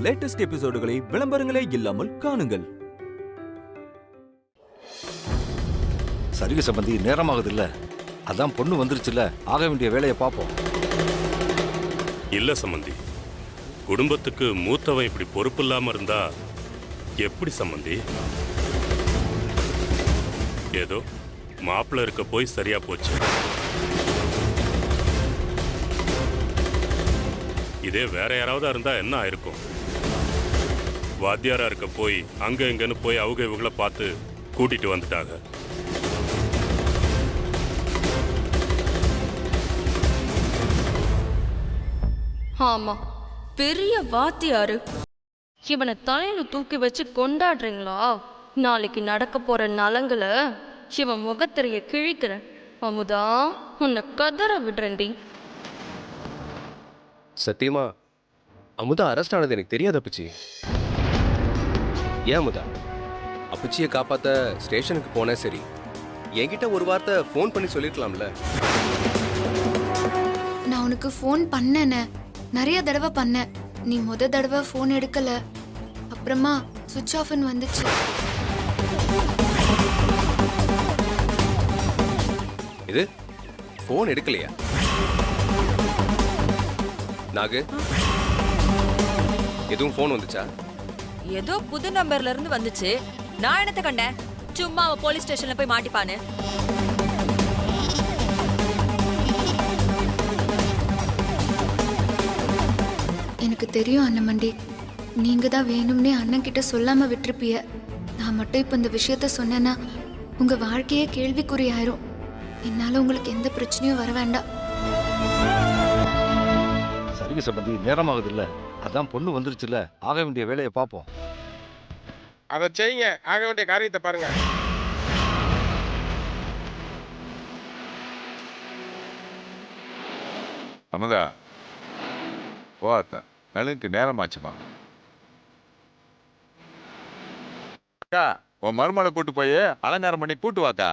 Latest எபிசோடுகளை விளம்பரங்களே இல்லாமல் காணுங்கள். சரிங்க சம்பந்தி, நேரமாகுது இல்ல, அதான் பொண்ணு வந்துருச்சுல்ல, ஆக வேண்டிய வேலையை பார்ப்போம். இல்ல சம்பந்தி, குடும்பத்துக்கு மூத்தவன் இப்படி பொறுப்பு இல்லாம இருந்தா எப்படி சம்பந்தி? ஏதோ மாப்பிள்ள இருக்க போய் சரியா போச்சு. இதே வேற யாராவது இருந்தா என்ன ஆயிருக்கும்? வாத்தியாரா இருக்க போய் அங்க இங்கன்னு போய் அவங்க இவங்கள பார்த்து கூட்டிட்டு வந்துட்டாங்க. ஆமா, பெரிய வாத்தியாரு. இவனை தலையில தூக்கி வச்சு கொண்டாடுறீங்களா? நாளைக்கு நடக்க போற நலங்களை இவன் முகத்திரைய கிழிக்கிறேன். அமுதா, உன்னை கதற விடுறேன்டி. சத்தியமா அமுதா அரெஸ்ட் ஆனது எனக்கு தெரியாது அப்பச்சி. ஏன் அமுதா? அப்பச்சியை காப்பாத்த ஸ்டேஷனுக்கு போனேன், சரி, என்கிட்ட ஒரு வார்த்தை ஃபோன் பண்ணி சொல்லிருக்கலாம்ல. நான் உனக்கு ஃபோன் பண்ணேனே, நிறைய தடவை பண்ணேன். நீ முத தடவை ஃபோன் எடுக்கல, அப்புறமா சுவிட்ச் ஆஃப்னு வந்துச்சு. இது ஃபோன் எடுக்கலையா? நாகு, எதுவும் ஃபோன் வந்துச்சா? ஏதோ புது நம்பர்ல இருந்து வந்துச்சு. நான் என்னத்த கண்டேன்? சும்மா அவ போலீஸ் ஸ்டேஷன்ல போய் மாட்டிப்பானு. எனக்கு தெரியும் அண்ணமண்டி, நீங்க தான் வேணும்னே அண்ணன் கிட்ட சொல்லாம விட்டுருப்பிய. நான் மட்டும் இப்ப இந்த விஷயத்த சொன்னேன்னா உங்க வாழ்க்கையே கேள்விக்குறியாயிரும். என்னால உங்களுக்கு எந்த பிரச்சனையும் வர வேண்டாம். சரிங்க சம்பந்தி, நேரமாகுது இல்ல, அதான் பொண்ணு வந்துருச்சுல்ல, ஆக வேண்டிய வேலையை பார்ப்போம். அதை செய்யுங்க, ஆக வேண்டிய காரியத்தை பாருங்க. அமுதா, போத்த நலுக்கு நேரமாச்சுமா. அக்கா, உன் மருமலை கூட்டு போய் அலங்காரம் பண்ணி கூட்டு வாக்கா.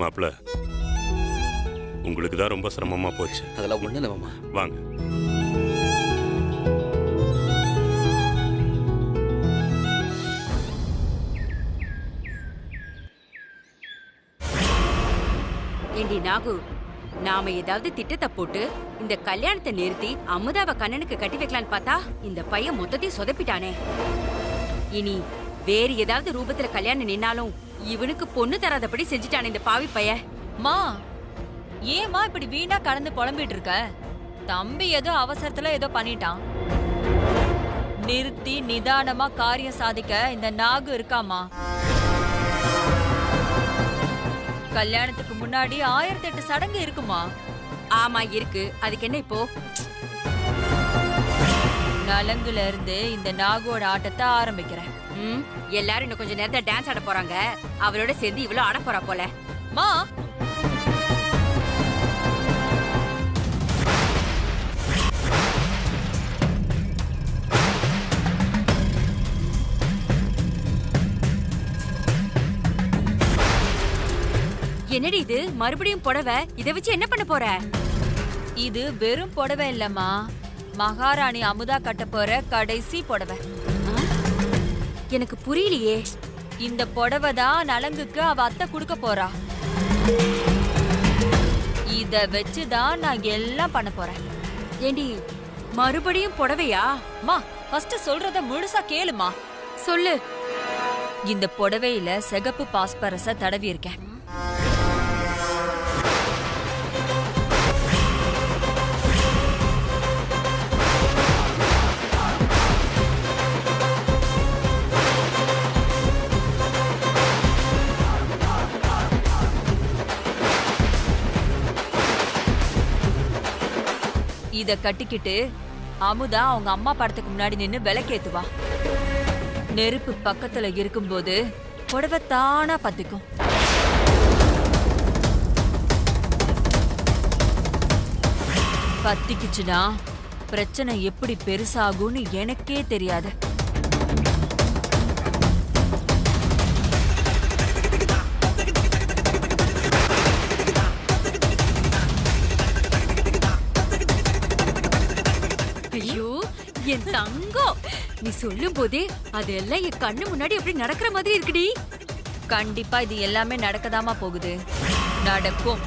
மாப்பிள்ள, உங்களுக்கு தான் ரொம்ப சிரமமா போச்சு. அதெல்லாம் ஒண்ணு இல்ல மாமா, வாங்க. ஏண்டி நாகு, நாம ஏதாவது திட்டத்தை போட்டு இந்த கல்யாணத்தை நிறுத்தி அமுதாவை கண்ணனுக்கு கட்டி வைக்கலான்னு பார்த்தா இந்த பையன் மொத்தத்தையும் சொதப்பிட்டானே. இனி வேறு ஏதாவது ரூபத்துல கல்யாணம் நின்னாலும் இவனுக்கு பொண்ணு தராதபடி செஞ்சுட்டானே இந்த பாவி பைய. மா, ஏமா இப்படி வீணா கடந்து புலம்பிட்டு இருக்க? தம்பி ஏதோ அவசரத்துல ஏதோ பண்ணிட்டான். நிறுத்தி நிதானமா காரியம் சாதிக்க இந்த நாகு இருக்காமா. கல்யாணத்துக்கு முன்னாடி 1008 சடங்கு இருக்குமா. ஆமா இருக்கு, அதுக்கு என்ன இப்போ? நலங்குல இருந்து இந்த நாகோட ஆட்டத்தை ஆரம்பிக்கிறேன். எல்லாரும் இன்னும் கொஞ்சம் நேரத்துல டான்ஸ் ஆட போறாங்க. அவளோட சேர்ந்து இவ்வளவு ஆட போறா போல. மா, என்னடி இது, மறுபடியும் புடவை? இதை வச்சு என்ன பண்ண போற? இது வெறும் புடவை இல்லம்மா, மகாராணி அமுதா கட்ட போற கடைசி புடவை. எனக்கு புரியலையே. இந்த புடவை தான் நலங்குக்கு அவ அத்தை கொடுக்க போறா. இத வச்சுதான் நான் எல்லாம் பண்ண போறேன். ஏண்டி, மறுபடியும் புடவையா? மா, ஃபர்ஸ்ட் சொல்றத முழுசா கேளுமா. சொல்லு. இந்த புடவையில சிகப்பு பாஸ்பரஸ தடவி இருக்கேன். இத கட்டிக்கிட்டு அமுதா அவங்க அம்மா படத்துக்கு முன்னாடி நின்னு விளக்கேத்துவா. நெருப்பு பக்கத்துல இருக்கும்போது புடவை தானா பத்திக்கும். பத்திக்குச்சுன்னா பிரச்சனை எப்படி பெருசாகும்னு எனக்கே தெரியாது. ஐயோ என் தங்கம், நீ சொல்லும் போதே அதெல்லாம் என் கண்ணு முன்னாடி எப்படி நடக்கிற மாதிரி இருக்குடி. கண்டிப்பா இது எல்லாமே நடக்கதாமா போகுது. நடக்கும்.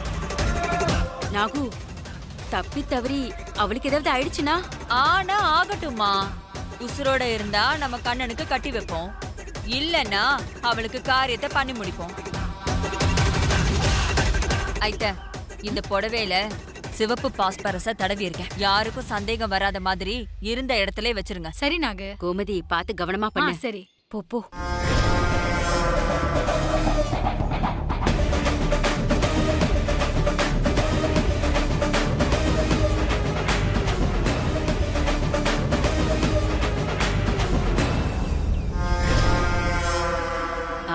நாகு, தப்பி தவறி அவளுக்கு ஏதாவது ஆயிடுச்சுன்னா? ஆனா ஆகட்டும்மா. உசுரோட இருந்தா நம்ம கண்ணனுக்கு கட்டி வைப்போம், இல்லன்னா அவளுக்கு காரியத்தை பண்ணி முடிப்போம். ஐட்ட, இந்த புடவையில சிவப்பு பாஸ்பரஸ தடவி இருக்கேன். யாருக்கும் சந்தேகம் வராத மாதிரி இருந்த இடத்துல வச்சிருங்க. சரி நாகு. கோமதி, பார்த்து கவனமா பண்ணு. சரி, போ போ.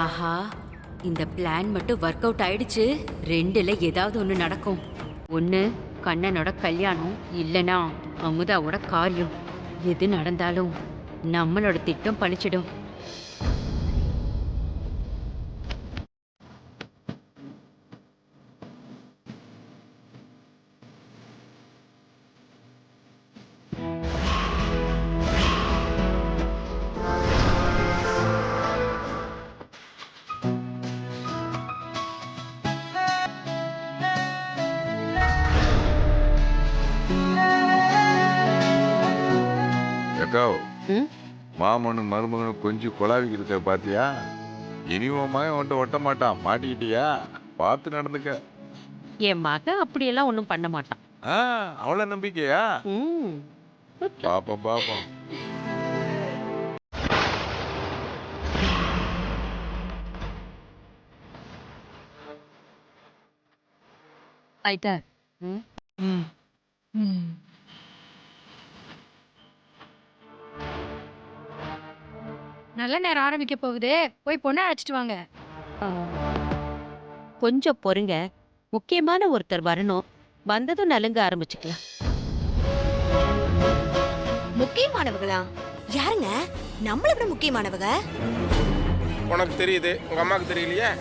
ஆஹா, இந்த பிளான் மட்டும் ஒர்க் அவுட் ஆயிடுச்சு. ரெண்டுல ஏதாவது ஒண்ணு நடக்கும். ஒண்ணு கண்ணனோட கல்யாணம், இல்லனா அமுதாவோட காரியம். எது நடந்தாலும் நம்மளோட திட்டம் பழிச்சிடும். மாமனும் மருமகனும் கொஞ்சம் குழாவிக்கிட்டு பாத்தியா? இனி உன் மகன் உன்ட்ட ஒட்ட மாட்டான். மாட்டிக்கிட்டியா? பார்த்து நடந்துக்க. என் மகன் அப்படியெல்லாம் ஒன்றும் பண்ண மாட்டான். அவ்வளவு நம்பிக்கையா? பாப்போம் பாப்போம். ஐட்டா. நல்ல நேரம் ஆரம்பிக்க போகுது, போய் பொண்ணை அழைச்சிட்டு வாங்க. கொஞ்சம் பொறுங்க, முக்கியமான ஒருத்தர் வரணும். வந்ததும் நலுங்க ஆரம்பிச்சுக்கலாம். முக்கியமானவங்களா? யாருங்க? நம்மள விட முக்கியமானவங்க? உனக்கு தெரியுது, உங்க அம்மாவுக்கு தெரியலையே?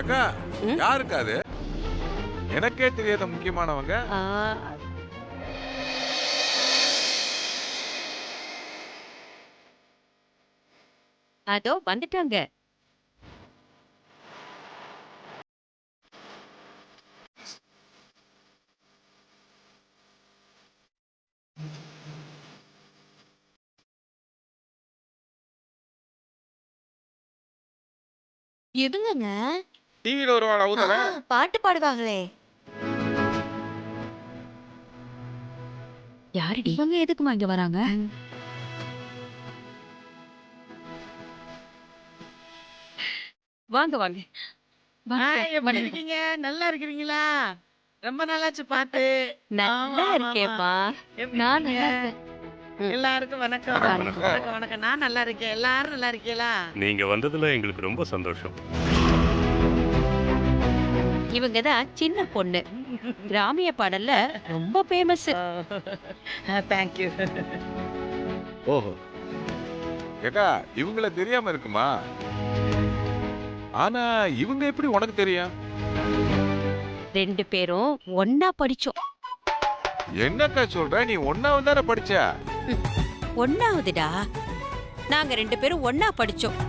ஏக்கா, யாருக்கா அது? எனக்கே தெரியாத முக்கியமானவங்க. அதோ வந்துட்டாங்க. எதுங்க? டிவியில வருவாள் அவதானே? பாட்டு பாடுவாங்களே. யாருடி இவங்க எதுக்குமா இங்க வராங்க? வாங்க வாங்க. எப்படி இருக்கீங்க? நல்லா இருக்கிறீங்களா? ரொம்ப நல்லாச்சு பாத்து. நல்லா இருக்கேப்பா. நான் நல்லா இருக்கேன். எல்லாருக்கும் வணக்கம். வணக்கம் வணக்கம். நான் நல்லா இருக்கேன். எல்லாரும் நல்லா இருக்கீங்களா? நீங்க வந்ததுல எங்களுக்கு ரொம்ப சந்தோஷம். இவங்க தான் சின்ன பொண்ணு. கிராமிய பாடல்ல ரொம்ப ஃபேமஸ். தேங்க்யூ. ஓஹோ. ஏக்கா, இவங்கள தெரியாம இருக்குமா? ஆனா இவங்க எப்படி உனக்கு தெரியும்? ரெண்டு பேரும் ஒன்னா படிச்சோம். என்னக்கா சொல்ற? நீ ஒன்னாவது தானே படிச்ச? ஒன்னாவதுடா. நாங்க ரெண்டு பேரும் ஒன்னா படிச்சோம்.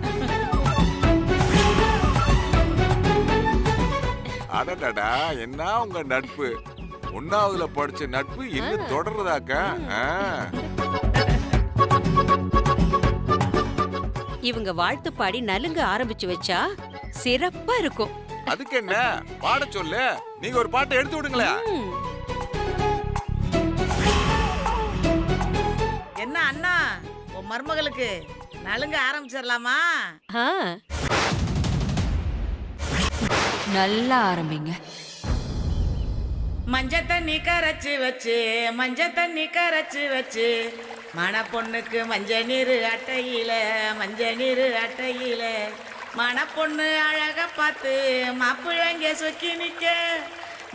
அடடா, என்ன உங்க நட்பு! ஒன்னாவதுல படிச்ச நட்பு இன்னும் தொடர்றதாக்கா? இவங்க வாழ்த்து பாடி நலுங்க ஆரம்பிச்சு வச்சா சிறப்பா இருக்கும். அதுக்கு என்ன, பாட சொல்லு. நீங்க ஒரு பாட்டை எடுத்து விடுங்களே. என்ன அண்ணா, உன் மருமகளுக்கு நலுங்க ஆரம்பிச்சிடலாமா? நல்லா ஆரம்பிங்க. மஞ்ச தண்ணி கரைச்சு வச்சு, மஞ்ச தண்ணி கரைச்சு வச்சு, மண பொண்ணுக்கு மஞ்ச நீர் அட்டையில, மஞ்ச நீர் அட்டையில, மணப்பொண்ணு அழக பார்த்து மாப்பிழங்க சொக்கி நிக்க,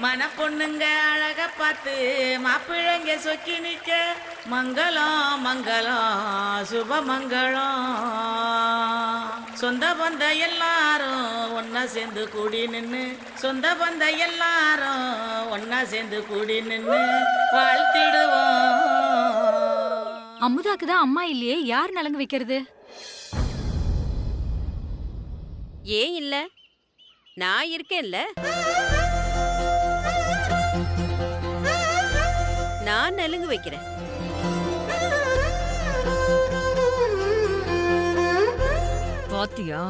மணப்பொண்ணுங்க அழக பார்த்து மாப்பிழங்க சொக்கி நிக்க, மங்களம் மங்களம் சுபமங்களம். சொந்த பந்த எல்லாரும் ஒன்னா சேர்ந்து கூடி நின்று, சொந்த பந்த எல்லாரும் ஒன்னா சேர்ந்து கூடி நின்று வாழ்த்திடுவோம். அமுதாக்கு தான் அம்மா இல்லையே, யார் நலங்கு வைக்கிறது? ஏன் இல்ல, நான் இருக்கேன்ல. நான் நலுங்கு வைக்கிறேன். பாத்தியா?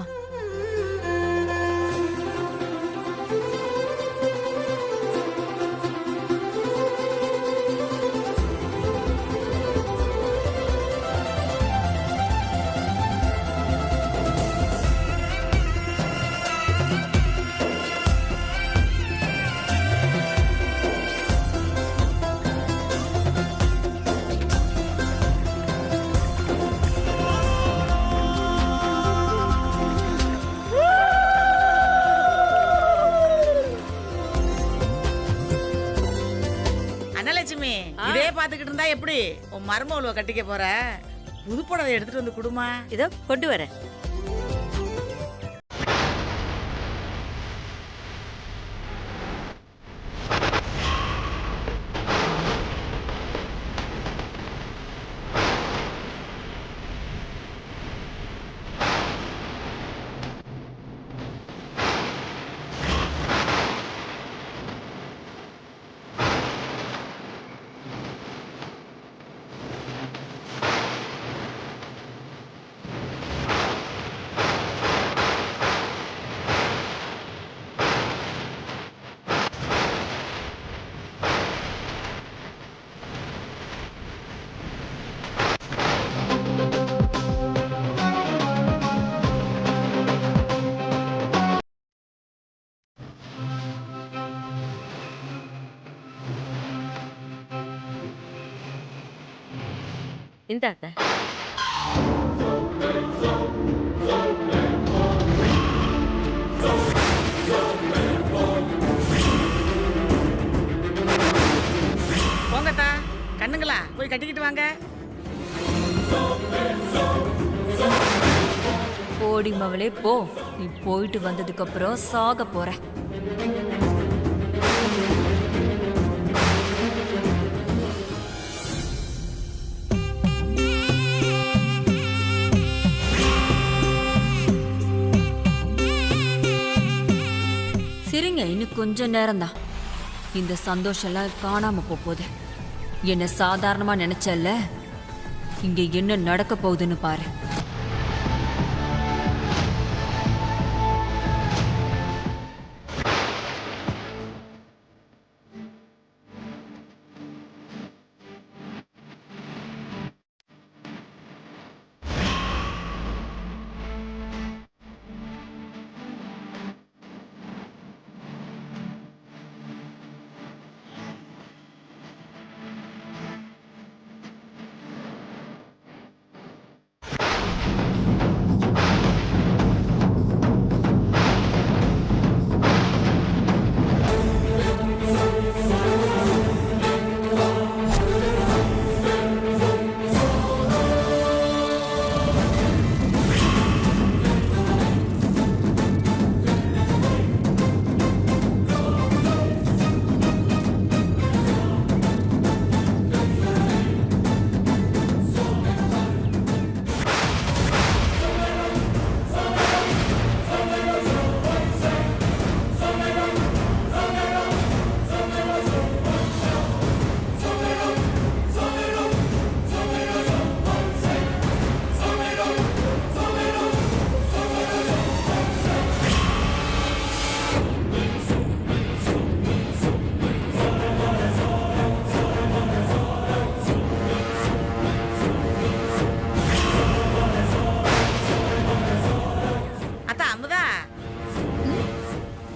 அன்னலட்சுமி, இதே பாத்துக்கிட்டு இருந்தா எப்படி உன் மருமகளை கட்டிக்க போற? புது புடவை எடுத்துட்டு வந்து குடுமா. இதோ கொண்டு வரேன். இந்தாக்க. போங்கத்தா, கண்ணுங்களா போய் கட்டிக்கிட்டு வாங்க. போடி மவளே போ, நீ போயிட்டு வந்ததுக்கு அப்புறம் சாக போற. சிரிங்க, இன்னும் கொஞ்ச நேரம்தான். இந்த சந்தோஷம்லாம் காணாம போகுது. என்ன சாதாரணமா நினைச்சல, இங்க என்ன நடக்க போகுதுன்னு பாரு.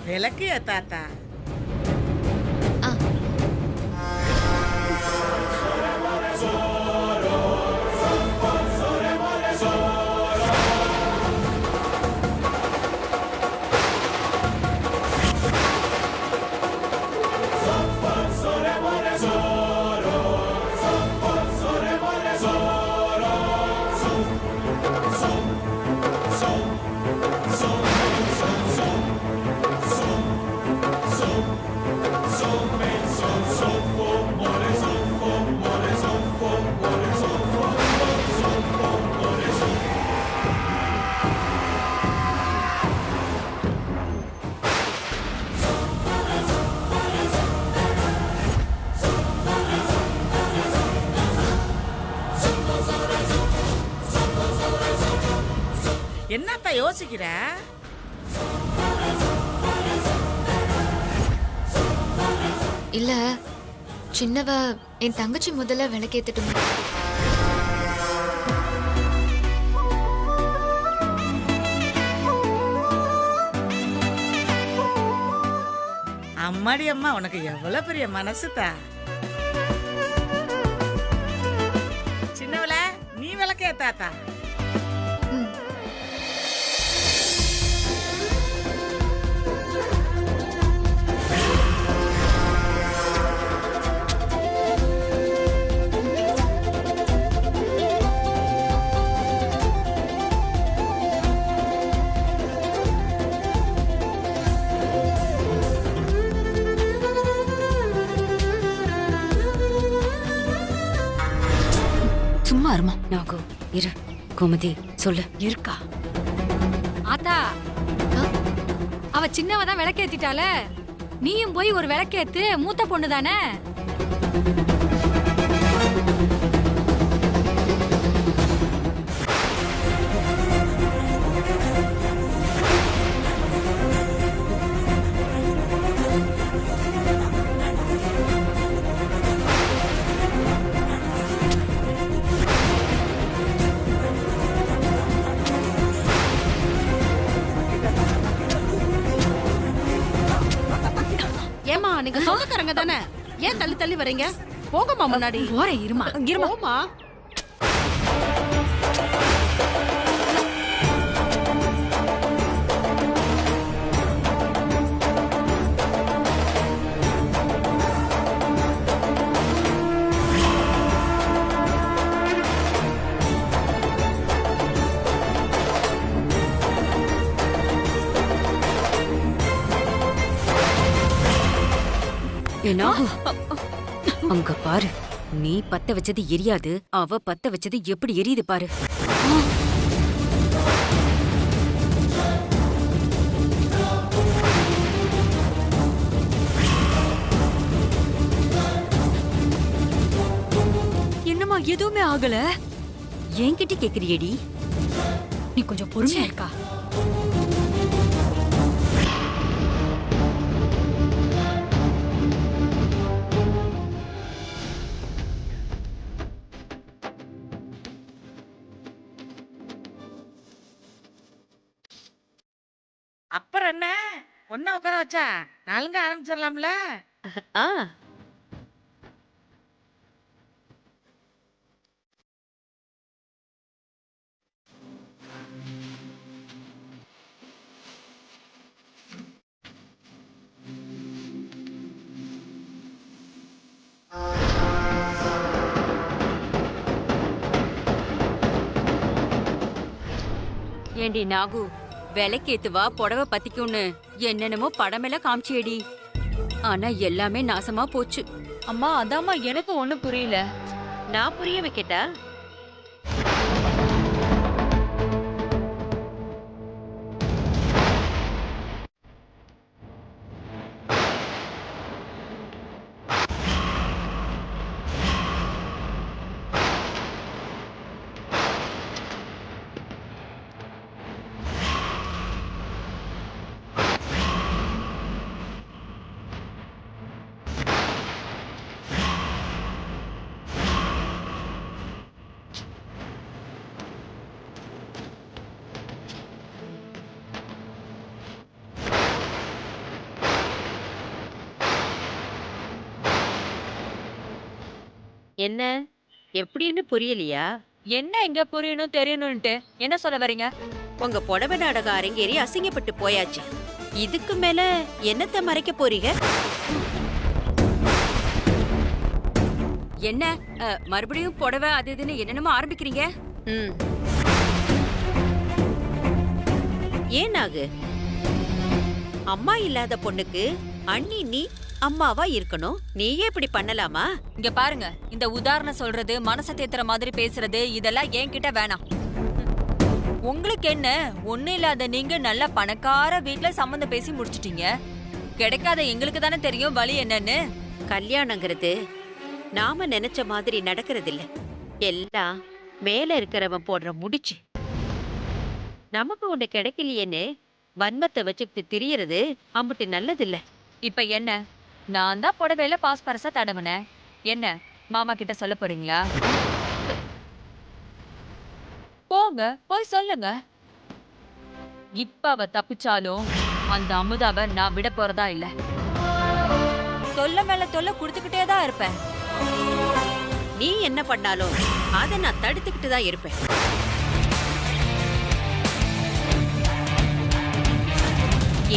விளக்கு தாத்தா. என்னத்தா யோசிக்கிற? இல்ல சின்னவ என் தங்கச்சி முதல்ல விளக்கேத்துட்டுமா? அம்மாடி அம்மா, உனக்கு எவ்வளவு பெரிய மனசுதா. சின்னவள, நீ விளக்கேத்தாத்தா. சும்மா இருமா. நாகு இரு. கோமதி சொல்லு. இருக்கா? ஆத்தா, அவ சின்னவ தான் விளக்கேத்திட்டால, நீயும் போய் ஒரு விளக்கேத்து. மூத்த பொண்ணு தானே. ஏமா, நீங்க சொந்தக்காரங்க தானே, ஏன் தள்ளி தள்ளி வரீங்க? போங்கம்மா முன்னாடி. போறேன், இருமா. போமா. ஏன்னா அங்க பாரு, நீ பத்த வச்சது எரியாது, அவ பத்த வச்சது எப்படி எரியுது பாரு. என்னம்மா எதுவுமே ஆகல? என்கிட்ட கேக்குறியேடி? நீ கொஞ்சம் பொறுமையா இருக்கா? அப்புறம் என்ன, ஒன்னா உட்கார வச்சா நலுங்க ஆரம்பிச்சிடலாம்ல? ஏண்டி நாகு, விலைக்கேத்துவா புடவை பத்திக்கும்னு என்னென்னமோ படமெல்லாம் காமிச்சேடி. ஆனா எல்லாமே நாசமா போச்சு. அம்மா அதாம்மா எனக்கு ஒண்ணும் புரியல. நான் புரிய வைக்கட்டா? என்ன, எப்படின்னு புரியலையா? என்ன இங்க புரியணும் தெரியணும்ட்டு என்ன சொல்ல வரீங்க? உங்க புடவை நாடகம் அரங்கேறி அசிங்கப்பட்டு போயாச்சு. இதுக்கு மேல என்னத்த மறைக்க போறீங்க? என்ன மறுபடியும் புடவை அது இதுன்னு என்னென்னமோ ஆரம்பிக்கிறீங்க? ஏனாகு, அம்மா இல்லாத பொண்ணுக்கு அண்ணி நீ அம்மாவா இருக்கணும். நீயே இப்படி பண்ணலாமா? இங்க பாருங்க, இந்த உதாரணம் சொல்றது, மனசை தேத்துற மாதிரி பேசுறது, இதெல்லாம் என்கிட்ட வேணாம். உங்களுக்கு என்ன, ஒண்ணு இல்லாத நீங்க நல்ல பணக்கார வீட்டுல சம்மந்தம் பேசி முடிச்சிட்டீங்க. கிடைக்காத எங்களுக்கு தானே தெரியும் வழி என்னன்னு. கல்யாணங்கிறது நாம நினைச்ச மாதிரி நடக்கிறது இல்ல. எல்லாம் மேல இருக்கிறவன் போடுற முடிச்சு. நமக்கு ஒண்ணு கிடைக்கலையேன்னு வன்மத்தை வச்சுக்கிட்டு திரியறது அம்புட்டு நல்லதில்ல. இப்ப என்ன, நான் தான் புடவையில பாஸ்பரஸா தடவுனேன். என்ன மாமா கிட்ட சொல்ல போறீங்களா? போங்க, போய் சொல்லுங்க. இப்ப அவ தப்பிச்சாலும் அந்த அமுதாவை நான் விட போறதா இல்ல. தொல்லை மேல தொல்லை கொடுத்துக்கிட்டே தான் இருப்பேன். நீ என்ன பண்ணாலும் அதை நான் தடுத்துக்கிட்டு தான் இருப்பேன்.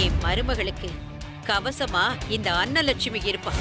என் மருமகளுக்கு கவசமா இந்த அன்னலட்சுமி இருப்பா.